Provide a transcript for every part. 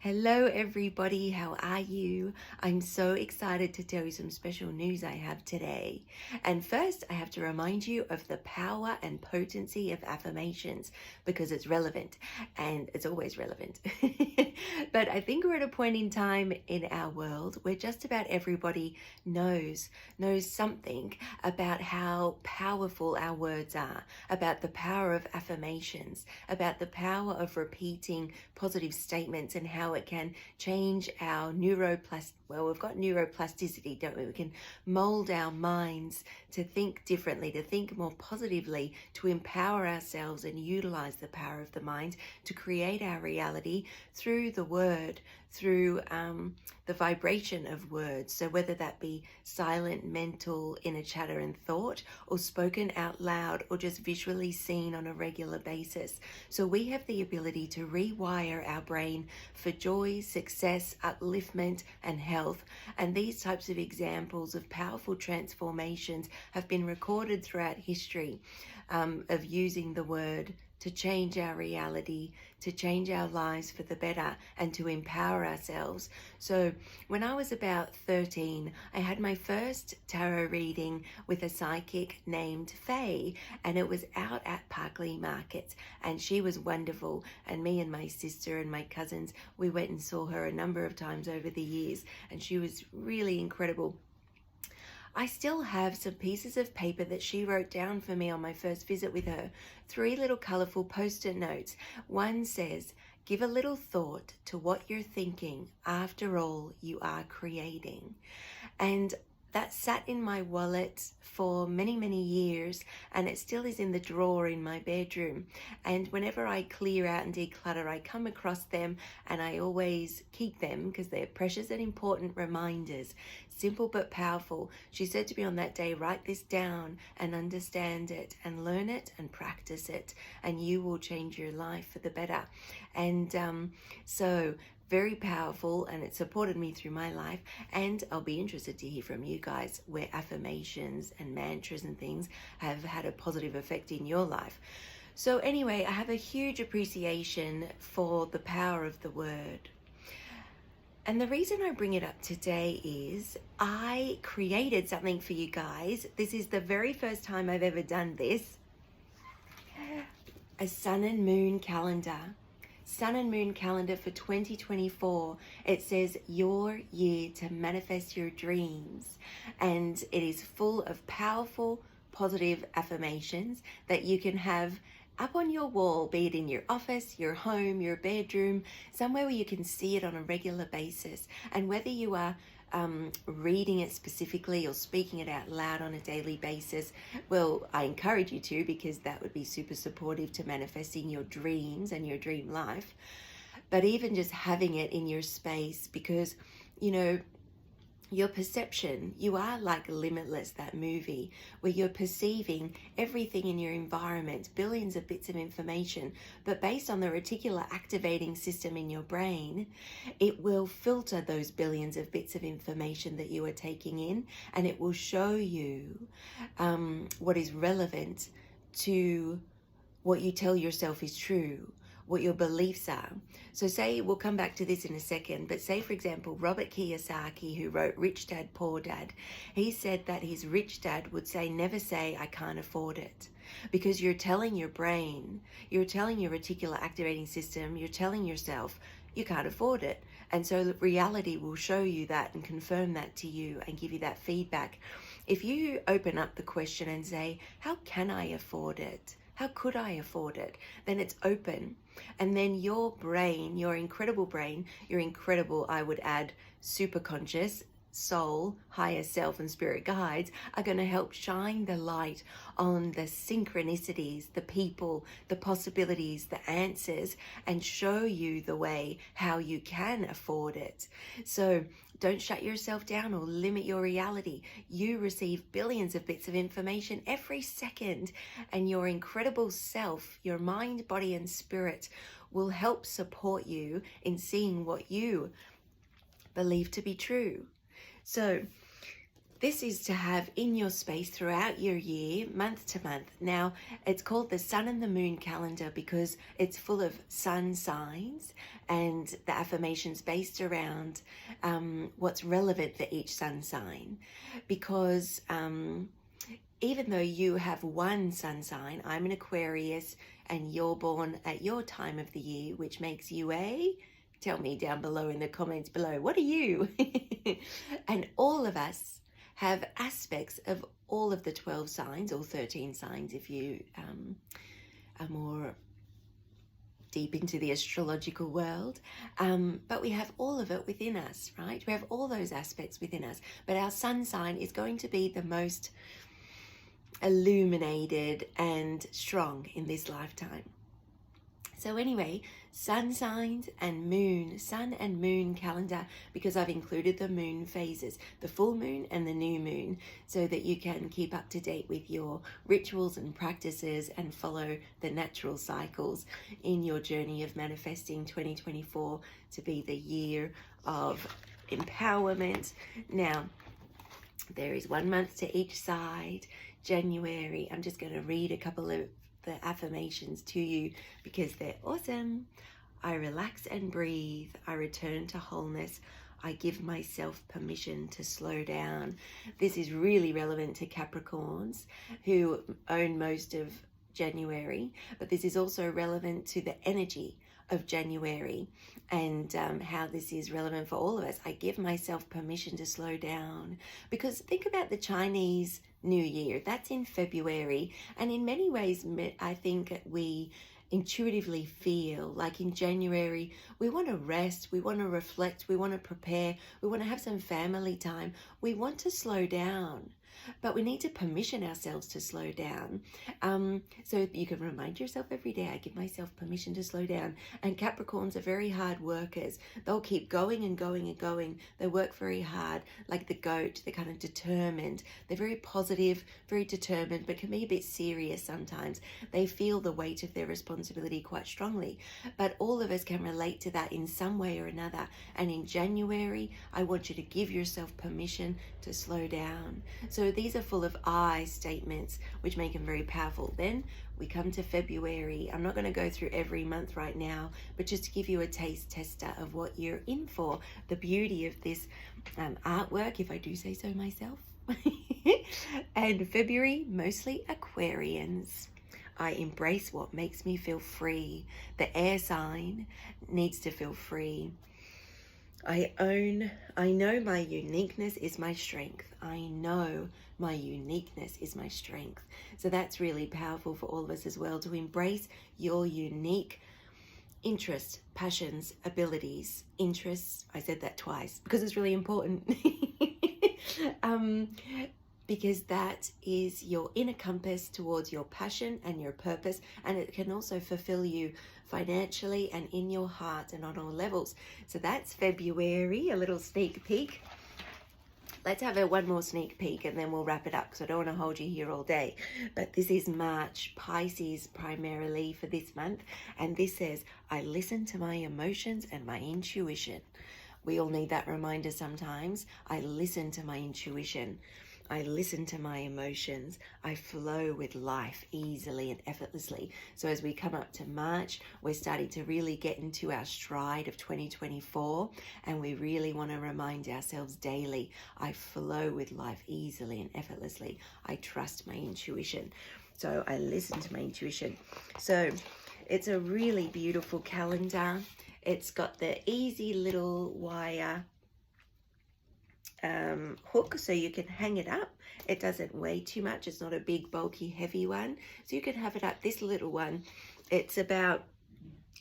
Hello everybody, how are you? I'm so excited to tell you some special news I have today. And first, I have to remind you of the power and potency of affirmations because it's relevant and it's always relevant. But I think we're at a point in time in our world where just about everybody knows something about how powerful our words are, about the power of affirmations, about the power of repeating positive statements and how it can change our we've got neuroplasticity, don't we? We can mold our minds to think differently, to think more positively, to empower ourselves and utilize the power of the mind to create our reality through the word, through the vibration of words. So whether that be silent, mental, inner chatter and thought, or spoken out loud, or just visually seen on a regular basis. So we have the ability to rewire our brain for joy, success, upliftment, and health. And these types of examples of powerful transformations have been recorded throughout history of using the word to change our reality, to change our lives for the better, and to empower ourselves. So when I was about 13, I had my first tarot reading with a psychic named Faye, and it was out at Parkley Markets, and she was wonderful. And me and my sister and my cousins, we went and saw her a number of times over the years, and she was really incredible. I still have some pieces of paper that she wrote down for me on my first visit with her. 3 little colorful post-it notes. One says, "Give a little thought to what you're thinking. After all, you are creating." And that sat in my wallet for many, many years, and it still is in the drawer in my bedroom. And whenever I clear out and declutter, I come across them, and I always keep them because they're precious and important reminders. Simple but powerful. She said to me on that day, write this down and understand it and learn it and practice it, and you will change your life for the better. And so very powerful, and it supported me through my life. And I'll be interested to hear from you guys where affirmations and mantras and things have had a positive effect in your life. So anyway, I have a huge appreciation for the power of the word. And the reason I bring it up today is I created something for you guys. This is the very first time I've ever done this. A sun and moon calendar. Sun and moon calendar for 2024. It says your year to manifest your dreams, and it is full of powerful positive affirmations that you can have up on your wall, be it in your office, your home, your bedroom, somewhere where you can see it on a regular basis. And whether you are reading it specifically or speaking it out loud on a daily basis, well, I encourage you to, because that would be super supportive to manifesting your dreams and your dream life. But even just having it in your space, because your perception, you are like Limitless, that movie, where you're perceiving everything in your environment, billions of bits of information, but based on the reticular activating system in your brain, it will filter those billions of bits of information that you are taking in, and it will show you what is relevant to what you tell yourself is true, what your beliefs are. So say, we'll come back to this in a second, but say for example, Robert Kiyosaki, who wrote Rich Dad, Poor Dad, he said that his rich dad would say, never say I can't afford it. Because you're telling your brain, you're telling your reticular activating system, you're telling yourself you can't afford it. And so reality will show you that and confirm that to you and give you that feedback. If you open up the question and say, how can I afford it? How could I afford it? Then it's open. And then your brain, your incredible brain, your incredible, I would add, super conscious, soul, higher self and spirit guides are going to help shine the light on the synchronicities, the people, the possibilities, the answers, and show you the way how you can afford it. So don't shut yourself down or limit your reality. You receive billions of bits of information every second, and your incredible self, your mind, body, and spirit will help support you in seeing what you believe to be true. So This is to have in your space throughout your year, month to month. Now, it's called the Sun and the Moon calendar because it's full of sun signs and the affirmations based around what's relevant for each sun sign. Because even though you have one sun sign, I'm an Aquarius, and you're born at your time of the year, which makes you a... Tell me down below in the comments below, what are you? And all of us have aspects of all of the 12 signs, or 13 signs if you are more deep into the astrological world. But we have all of it within us, right? We have all those aspects within us. But our sun sign is going to be the most illuminated and strong in this lifetime. So anyway, sun signs and moon, sun and moon calendar, because I've included the moon phases, the full moon and the new moon, so that you can keep up to date with your rituals and practices and follow the natural cycles in your journey of manifesting 2024 to be the year of empowerment. Now, there is 1 month to each side. January, I'm just going to read a couple of the affirmations to you because they're awesome. I relax and breathe. I return to wholeness. I give myself permission to slow down. This is really relevant to Capricorns who own most of January, but this is also relevant to the energy of January and how this is relevant for all of us. I give myself permission to slow down, because think about the Chinese New Year. That's in February, and in many ways I think we intuitively feel like in January we want to rest, we want to reflect, we want to prepare, we want to have some family time, we want to slow down. But we need to permission ourselves to slow down. So you can remind yourself every day, I give myself permission to slow down. And Capricorns are very hard workers. They'll keep going and going and going. They work very hard, like the goat. They're kind of determined. They're very positive, very determined, but can be a bit serious sometimes. They feel the weight of their responsibility quite strongly. But all of us can relate to that in some way or another. And in January, I want you to give yourself permission to slow down. So these are full of I statements, which make them very powerful. Then we come to February. I'm not going to go through every month right now, but just to give you a taste tester of what you're in for, the beauty of this artwork, if I do say so myself. And February, mostly Aquarians. I embrace what makes me feel free. The air sign needs to feel free. I know my uniqueness is my strength. I know my uniqueness is my strength. So that's really powerful for all of us as well, to embrace your unique interests, passions, abilities, interests. I said that twice because it's really important. Because that is your inner compass towards your passion and your purpose, and it can also fulfill you financially and in your heart and on all levels. So that's February, a little sneak peek. Let's have one more sneak peek and then we'll wrap it up, because I don't want to hold you here all day. But this is March, Pisces primarily for this month, and this says, I listen to my emotions and my intuition. We all need that reminder sometimes. I listen to my intuition. I listen to my emotions. I flow with life easily and effortlessly. So as we come up to March, we're starting to really get into our stride of 2024, and we really want to remind ourselves daily, I flow with life easily and effortlessly. I trust my intuition. So I listen to my intuition. So it's a really beautiful calendar. It's got the easy little wire hook, so you can hang it up. It doesn't weigh too much. It's not a big, bulky, heavy one. So you can have it up. This little one, it's about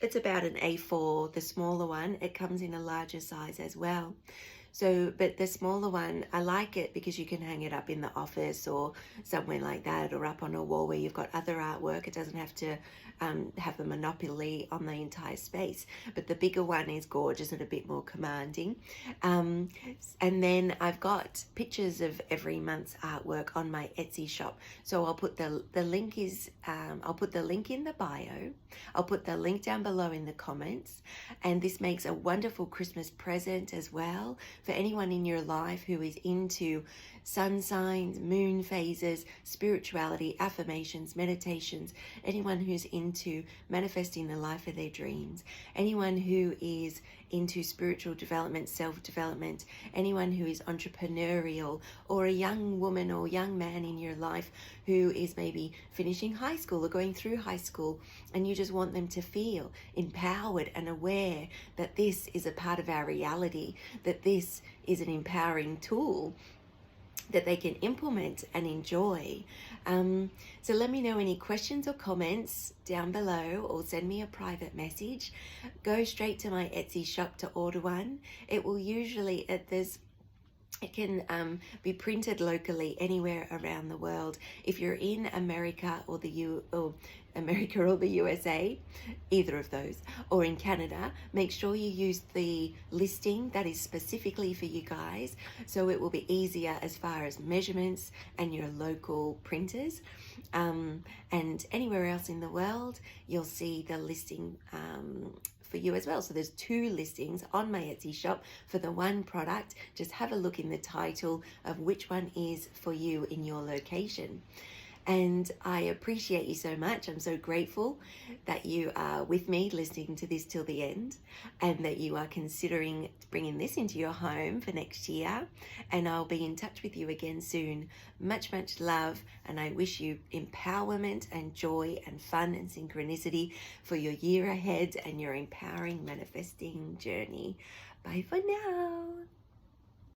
an A4. The smaller one, it comes in a larger size as well. So, but the smaller one, I like it because you can hang it up in the office or somewhere like that, or up on a wall where you've got other artwork. It doesn't have to have a monopoly on the entire space. But the bigger one is gorgeous and a bit more commanding. And then I've got pictures of every month's artwork on my Etsy shop. So I'll put the link I'll put the link in the bio. I'll put the link down below in the comments. And this makes a wonderful Christmas present as well, for anyone in your life who is into sun signs, moon phases, spirituality, affirmations, meditations, anyone who's into manifesting the life of their dreams, anyone who is into spiritual development, self-development, anyone who is entrepreneurial, or a young woman or young man in your life who is maybe finishing high school or going through high school, and you just want them to feel empowered and aware that this is a part of our reality, that this is an empowering tool that they can implement and enjoy. So let me know any questions or comments down below, or send me a private message. Go straight to my Etsy shop to order one. It will usually, it can be printed locally anywhere around the world. If you're in America or the USA, either of those, or in Canada, make sure you use the listing that is specifically for you guys, so it will be easier as far as measurements and your local printers. And anywhere else in the world, you'll see the listing for you as well. So there's 2 listings on my Etsy shop for the one product. Just have a look in the title of which one is for you in your location. And I appreciate you so much. I'm so grateful that you are with me listening to this till the end, and that you are considering bringing this into your home for next year. And I'll be in touch with you again soon. Much, much love. And I wish you empowerment and joy and fun and synchronicity for your year ahead and your empowering manifesting journey. Bye for now.